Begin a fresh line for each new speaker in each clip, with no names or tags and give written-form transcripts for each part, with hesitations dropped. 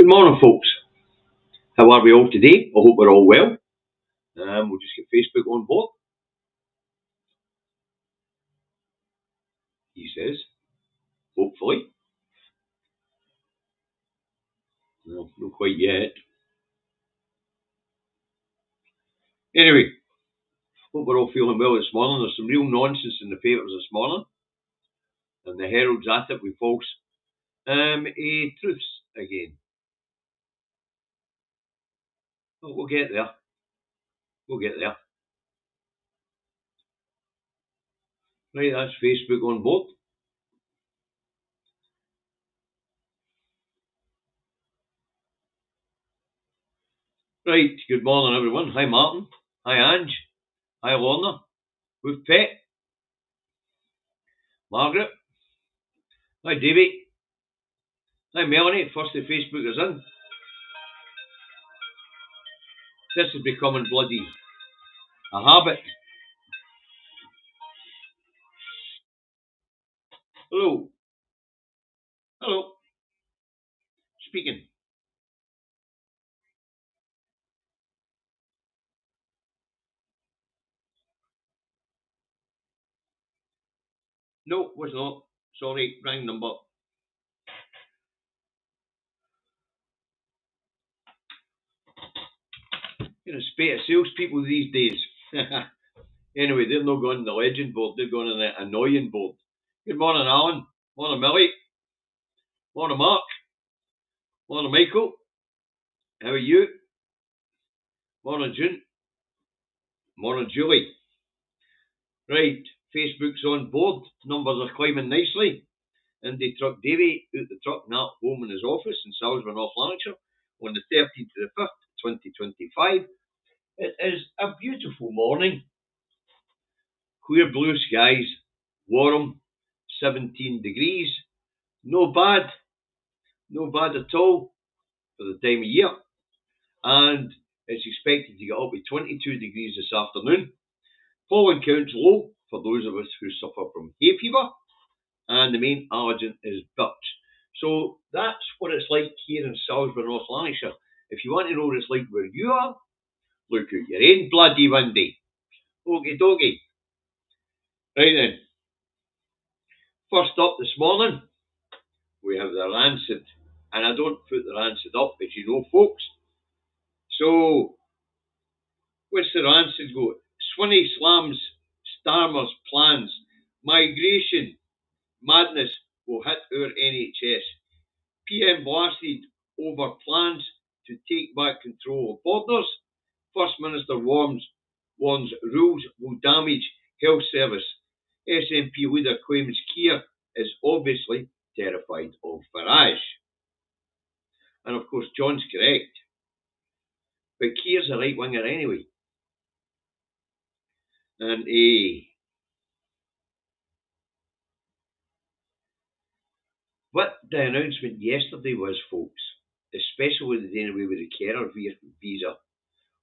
Good morning, folks. How are we all today? I hope we're all well. We'll just get Facebook on board. He says, hopefully. No, not quite yet. Anyway, hope we're all feeling well this morning. There's some real nonsense in the papers this morning, and the Herald's at it with false truths again. Well, we'll get there. We'll get there. Right, that's Facebook on board. Right, good morning, everyone. Hi, Martin. Hi, Ange. Hi, Lorna. With Pet. Margaret. Hi, Davey. Hi, Melanie. First the Facebookers in. This is becoming bloody a habit. Hello. Hello. Speaking. No, was not. Sorry, wrong number. Spate of salespeople these days. Anyway, they're not going on the legend board, they're going on the annoying board. Good morning, Alan. Morning, Millie. Morning, Mark. Morning, Michael. How are you? Morning, June. Morning, Julie. Right, Facebook's on board. Numbers are climbing nicely. Indy Truck Davy out the truck now home in his office in Salisbury, North Lanarkshire on the 13th of the 5th, 2025. It is a beautiful morning. Clear blue skies, warm, 17 degrees. No bad at all for the time of year. And it's expected to get up to 22 degrees this afternoon. Pollen count's low for those of us who suffer from hay fever. And the main allergen is birch. So that's what it's like here in Salisbury, North Lanarkshire. If you want to know what it's like where you are, look out your own bloody window. Okie dokie. Right then. First up this morning, we have the Rancid. And I don't put the Rancid up, as you know, folks. So, what's the Rancid go? Swinney slams Starmer's plans. Migration madness will hit our NHS. PM blasted over plans to take back control of borders. First Minister warns rules will damage health service. SNP leader claims Keir is obviously terrified of Farage. And of course, John's correct. But Keir's a right winger anyway. And what the announcement yesterday was, folks, especially with the anyway with the carer visa,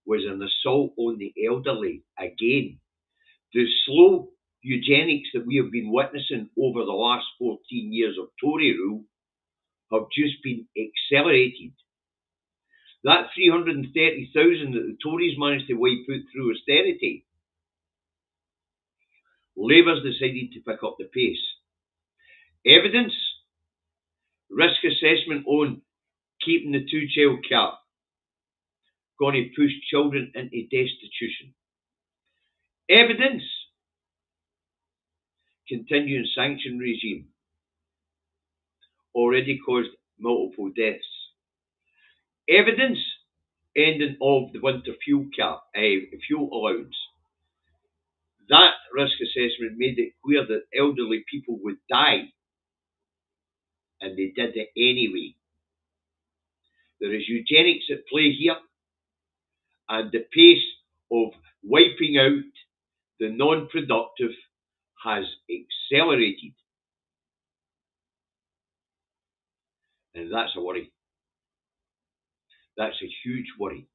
was an assault on the elderly again. The slow eugenics that we have been witnessing over the last 14 years of Tory rule have just been accelerated. That 330,000 that the Tories managed to wipe out through austerity, Labour's decided to pick up the pace. Evidence, risk assessment on keeping the two-child cap, going to push children into destitution. Evidence, continuing sanction regime, already caused multiple deaths. Evidence, ending of the winter fuel allowance. That risk assessment made it clear that elderly people would die, and they did it anyway. There is eugenics at play here, and the pace of wiping out the non-productive has accelerated. And that's a worry. That's a huge worry.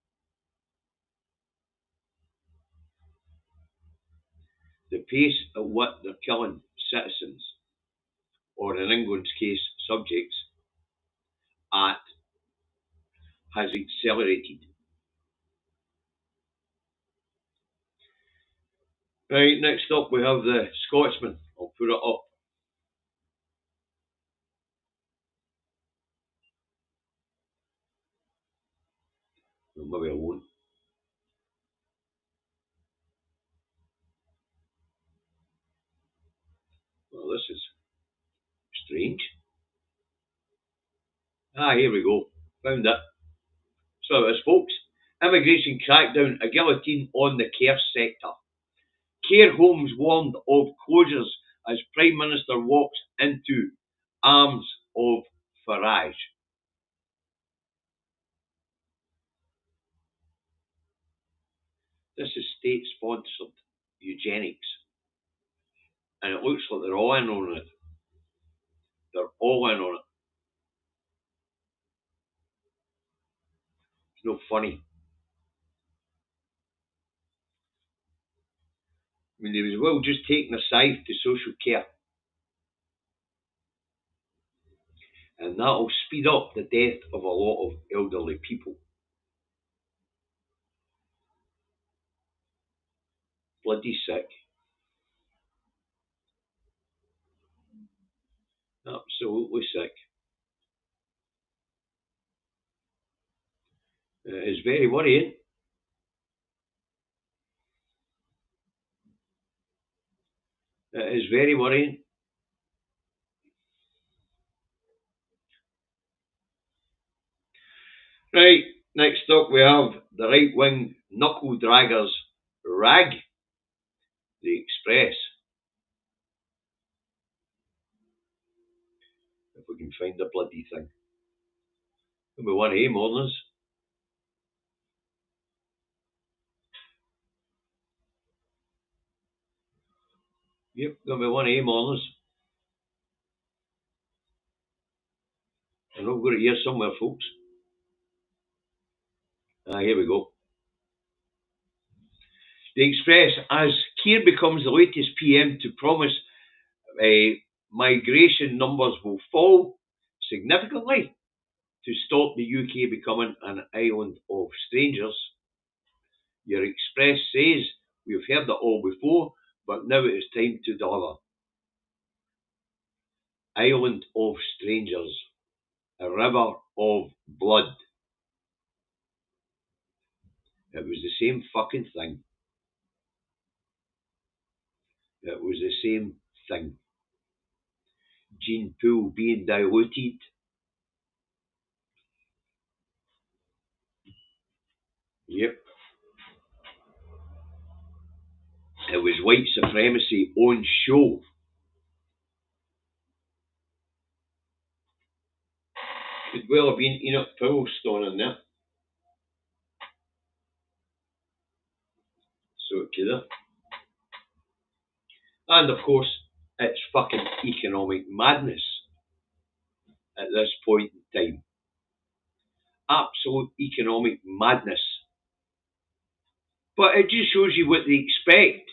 The pace at what they're killing citizens, or in England's case, subjects, at has accelerated. Right, next up we have the Scotsman. I'll put it up. Well, maybe I won't. Well, this is strange. Ah, here we go. Found it. So it is, folks. Immigration crackdown, a guillotine on the care sector. Care homes warned of closures as Prime Minister walks into arms of Farage. This is state-sponsored eugenics, and it looks like they're all in on it. They're all in on it. It's no funny. I mean, they was well just taking a scythe to social care, and that'll speed up the death of a lot of elderly people. Bloody sick. Absolutely sick. It is very worrying. It is very worrying. Right, next up we have the right wing knuckle draggers rag the Express. If we can find the bloody thing. Number one, eh, mornings? Yep, number one, eh, mornings? And I've got it here somewhere, folks. Ah, here we go. The Express, as Keir becomes the latest PM to promise migration numbers will fall significantly to stop the UK becoming an island of strangers. Your Express says, we've heard it all before, but now it is time to deliver. Island of strangers, a river of blood. It was the same fucking thing. It was the same thing. Gene pool being diluted. Yep. It was white supremacy on show. Could well have been Enoch Powellstone in there. So it could have. And of course, it's fucking economic madness at this point in time. Absolute economic madness. But it just shows you what they expect.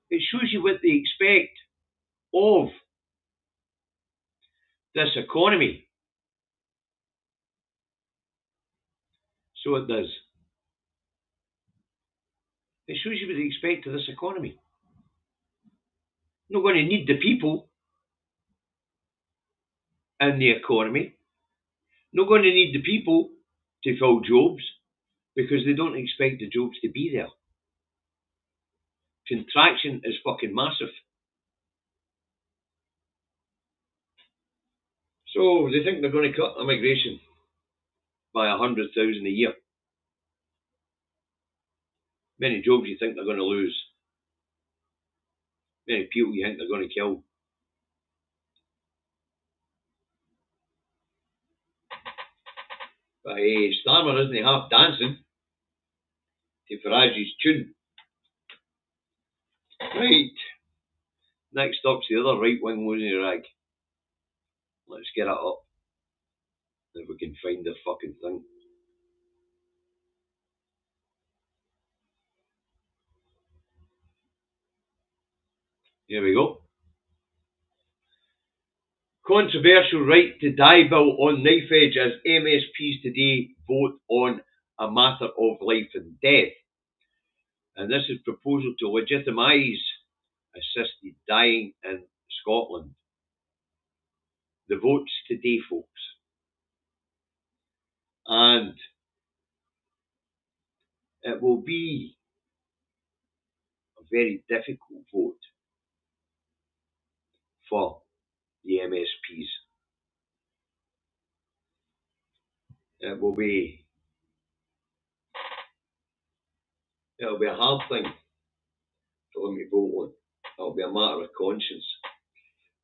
It shows you what they expect of this economy. So it does. It shows you what they expect of this economy. Not going to need the people in the economy. Not going to need the people to fill jobs because they don't expect the jobs to be there. Contraction is fucking massive. So they think they're going to cut immigration by 100,000 a year. Many jobs you think they're going to lose. Many people you think they're going to kill. But Starmer isn't half dancing to Farage's tune. Right. Next up's the other right wing loony rag. Let's get it up. If we can find the fucking thing. Here we go. Controversial right to die bill on knife edge as MSPs today vote on a matter of life and death. And this is proposal to legitimise assisted dying in Scotland. The votes today, folks. And it will be a very difficult vote for the MSPs. It'll be a hard thing for them to vote on. It'll be a matter of conscience.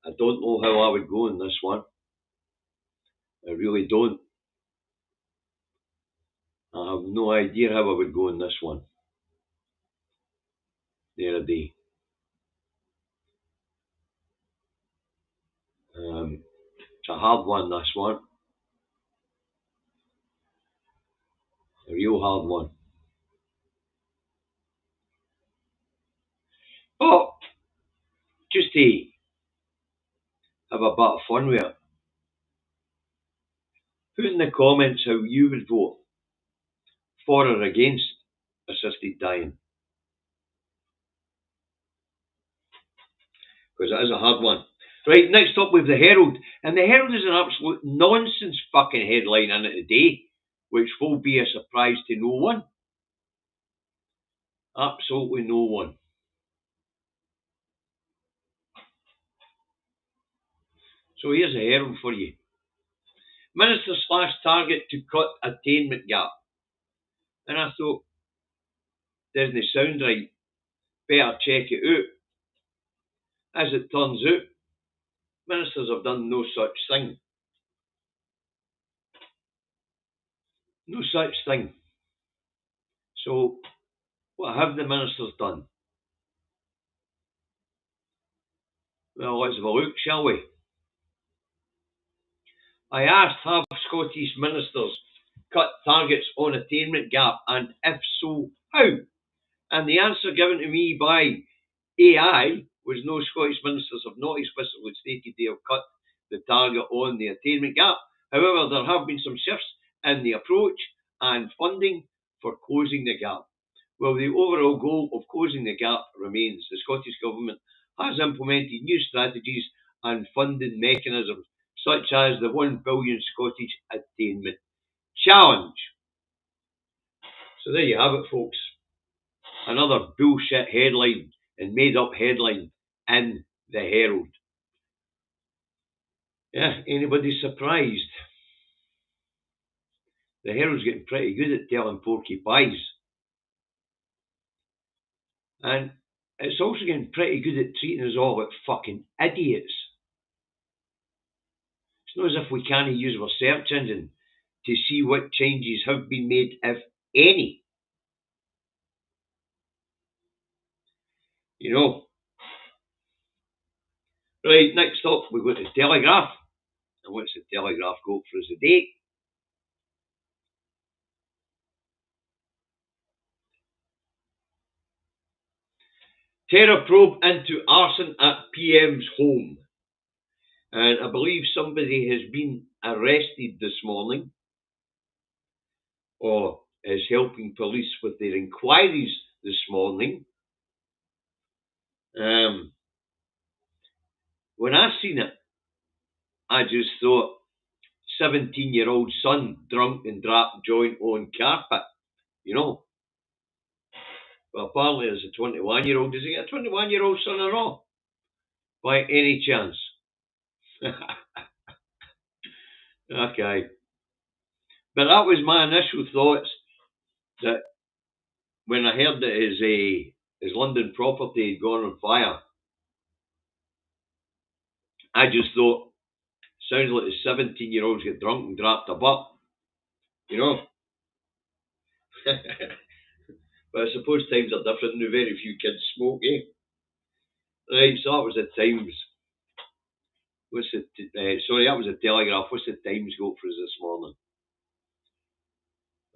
I don't know how I would go in this one. I really don't. I have no idea how I would go in this one. There a day. It's a hard one, this one. A real hard one. But just to have a bit of fun with it, put in the comments how you would vote for or against assisted dying. Because it is a hard one. Right, next up we've the Herald. And the Herald is an absolute nonsense fucking headline in it today, which will be a surprise to no one. Absolutely no one. So here's a Herald for you. Minister slash target to cut attainment gap. And I thought, doesn't sound right. Better check it out. As it turns out, ministers have done no such thing. No such thing. So, what have the ministers done? Well, let's have a look, shall we? I asked, have Scottish ministers cut targets on attainment gap, and if so, how? And the answer given to me by AI was no, Scottish ministers have not explicitly stated they have cut the target on the attainment gap. However, there have been some shifts in the approach and funding for closing the gap. Well, the overall goal of closing the gap remains. The Scottish Government has implemented new strategies and funding mechanisms, such as the 1 billion Scottish Attainment Challenge. So there you have it, folks. Another bullshit headline and made up headline in the Herald. Yeah, anybody surprised? The Herald's getting pretty good at telling porky pies. And it's also getting pretty good at treating us all like fucking idiots. It's not as if we can't use our search engine to see what changes have been made, if any. You know. Right, next up we've got the Telegraph. And what's the Telegraph got for us today? Terror probe into arson at PM's home. And I believe somebody has been arrested this morning, or is helping police with their inquiries this morning. When I seen it, I just thought, 17-year-old son drunk and dropped joint on carpet, you know. Well, apparently there's a 21-year-old. Does he get a 21-year-old son or not? By any chance? Okay. But that was my initial thoughts, that when I heard that his London property had gone on fire, I just thought, sounds like the 17-year-olds get drunk and dropped a butt, you know. But I suppose times are different now. Very few kids smoke, eh? Right, so that was the Times. Sorry, that was the Telegraph. What's the Times got for us this morning?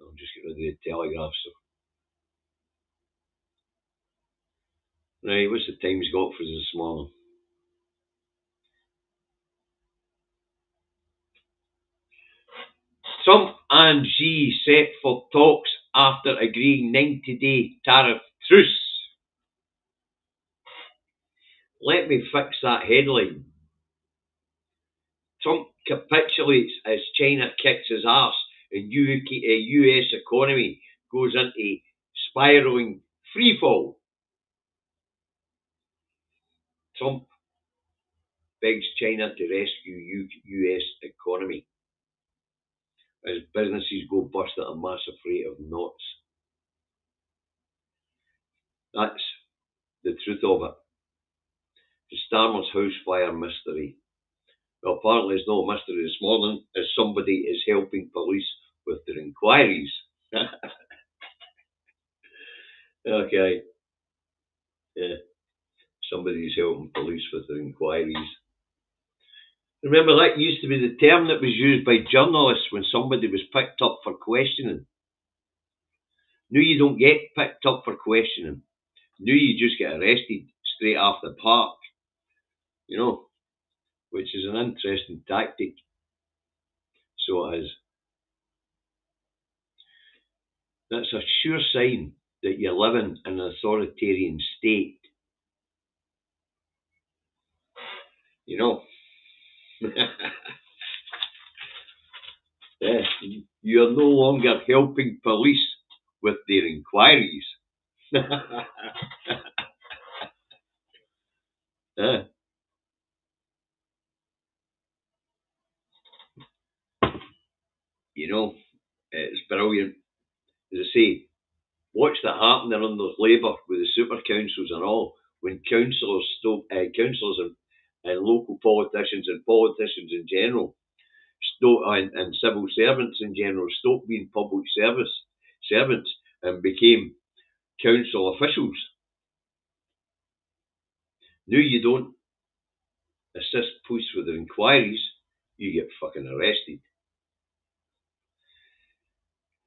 I'll just get rid of the Telegraph. So. Right, what's the Times got for us this morning? Trump and Xi set for talks after agreeing 90-day tariff truce. Let me fix that headline. Trump capitulates as China kicks his arse and US economy goes into spiralling freefall. Trump begs China to rescue US economy as businesses go bust at a massive rate of knots. That's the truth of it. The Starmer's house fire mystery. Well, apparently it's no mystery this morning, as somebody is helping police with their inquiries. Okay. Yeah. Somebody's helping police with their inquiries. Remember, that used to be the term that was used by journalists when somebody was picked up for questioning. Now you don't get picked up for questioning. Now you just get arrested straight off the park. You know, which is an interesting tactic. So it is. That's a sure sign that you're living in an authoritarian state. You know. Yeah, you're no longer helping police with their inquiries. Yeah. You know, it's brilliant. As I say, watch that happening under Labour with the super councils and all, when councillors and local politicians and politicians in general, and civil servants in general, stopped being public servants and became council officials. Now you don't assist police with their inquiries, you get fucking arrested.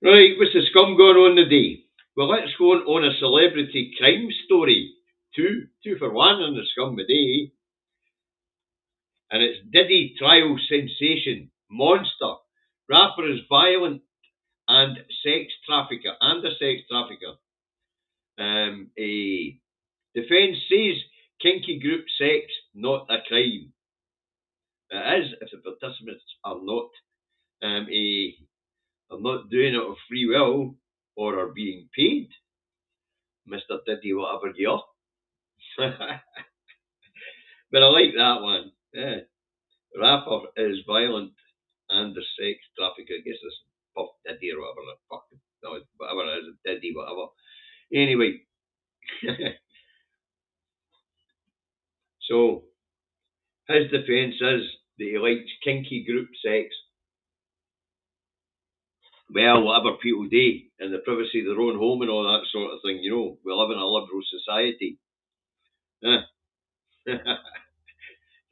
Right, what's the scum going on today? Well, let's go on a celebrity crime story. Two for one on the scum today. And it's Diddy trial sensation, monster. Rapper is violent and a sex trafficker. A defence says kinky group sex not a crime. It is if the participants are not doing it of free will or are being paid. Mr. Diddy, whatever you are. But I like that one. Yeah. Rapper is violent and a sex trafficker. I guess it's Puff Diddy or whatever the fuck. No, whatever it is, Diddy, whatever. Anyway. So, his defence is that he likes kinky group sex. Well, whatever people do in the privacy of their own home and all that sort of thing, you know. We live in a liberal society.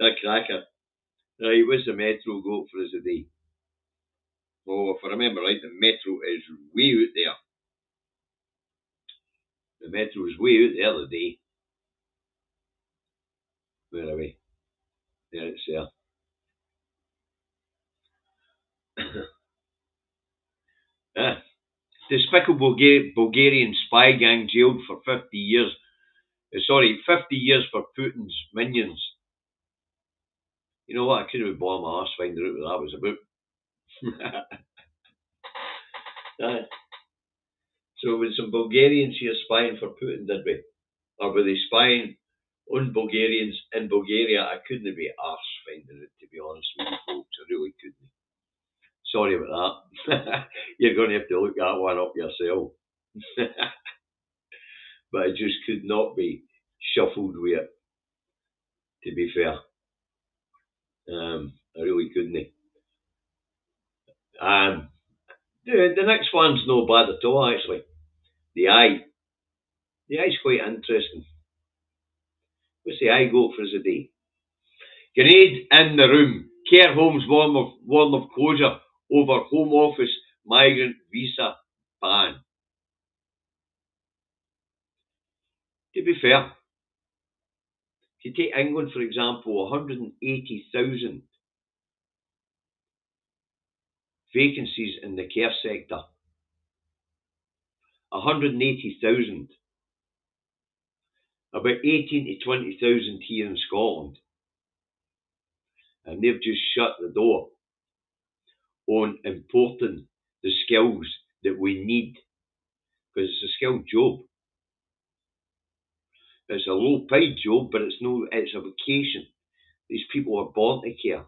That cracker. Right, what's the Metro go for us today? Oh, if I remember right, the Metro is way out there. The Metro is way out there today. Where are we? There it's there. Despicable Bulgarian spy gang jailed for 50 years. 50 years for Putin's minions. You know what? I could have blown my arse finding out what that was about. So with some Bulgarians here spying for Putin, did we? Or were they spying on Bulgarians in Bulgaria? I couldn't be arse finding it, to be honest with you folks. I really couldn't. Sorry about that. You're going to have to look that one up yourself. But I just could not be shuffled with it, to be fair. I really couldn't. The next one's no bad at all, actually. The eye. The eye's quite interesting. What's the eye go for us today? Grenade in the room. Care homes warn of closure over Home Office migrant visa ban. To be fair, if you take England, for example, 180,000 vacancies in the care sector. 180,000. About 18 to 20,000 here in Scotland. And they've just shut the door on importing the skills that we need. Because it's a skilled job. It's a low paid job, but it's a vocation. These people are born to care.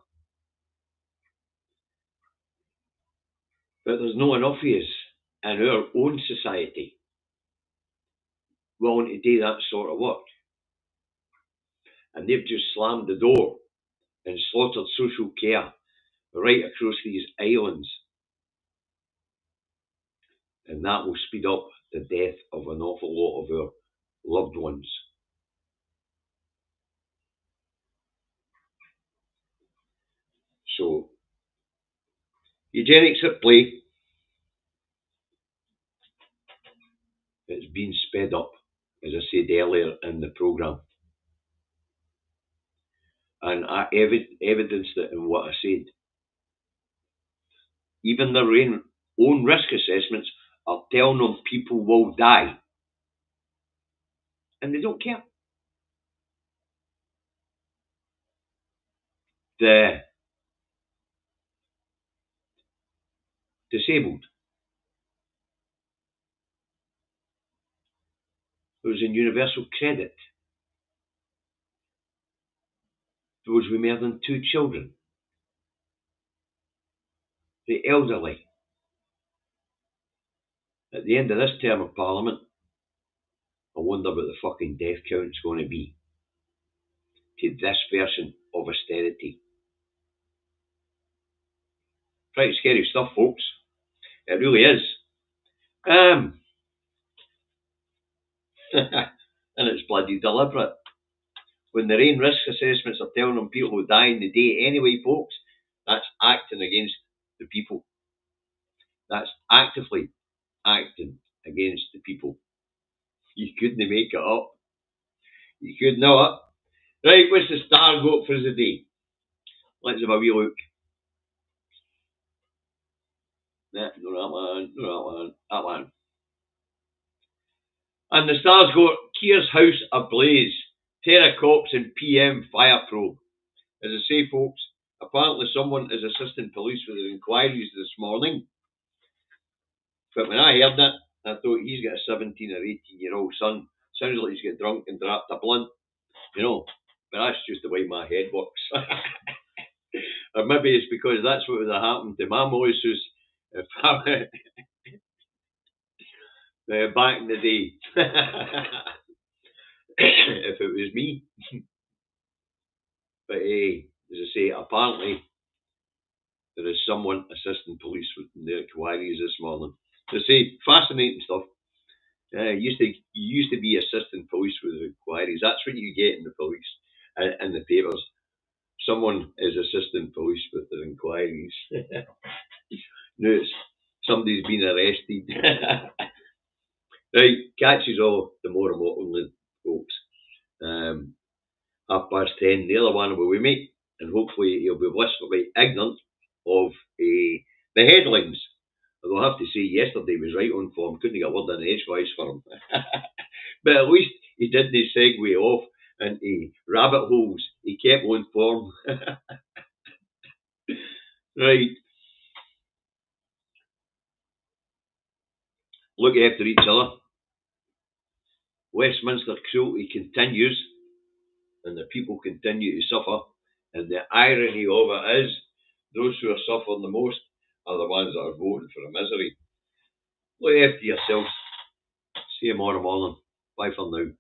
But there's not enough of us in our own society willing to do that sort of work. And they've just slammed the door and slaughtered social care right across these islands. And that will speed up the death of an awful lot of our loved ones. So, eugenics at play. It's been sped up, as I said earlier in the programme. And I evidenced it in what I said. Even their own risk assessments are telling them people will die. And they don't care. The disabled. Those in universal credit. Those with more than 2 children. The elderly. At the end of this term of Parliament, I wonder what the fucking death count's going to be to this version of austerity. Pretty scary stuff, folks. It really is. And it's bloody deliberate. When their own risk assessments are telling them people will die in the day anyway, folks, that's acting against the people. That's actively acting against the people. You couldn't make it up. You could not. Right, what's the star got for the day? Let's have a wee look. Nah, no, that one. And the stars got Keir's house ablaze, terror cops and PM fire probe. As I say, folks, apparently someone is assisting police with their inquiries this morning. But when I heard that, I thought he's got a 17 or 18-year-old son. Sounds like he's got drunk and dropped a blunt, But that's just the way my head works. Or maybe it's because that's what would have happened to my Moses if back in the day. If it was me. But hey, as I say, apparently there is someone assisting police with their inquiries this morning. As I say, fascinating stuff. You used to be assisting police with inquiries. That's what you get in the police, in the papers. Someone is assisting police with their inquiries. No, it's somebody's been arrested. Right, catch us all tomorrow morning, folks. 10:30, the other one will be me, and hopefully you'll be blissfully ignorant of the headlines. Although I have to say, yesterday was right on form. Couldn't get a word in edgewise for him. But at least he didn't segue off into rabbit holes. He kept on form. Right. Look after each other. Westminster cruelty continues, and the people continue to suffer. And the irony of it is, those who are suffering the most are the ones that are voting for the misery. Look after yourselves. See you tomorrow morning. Bye for now.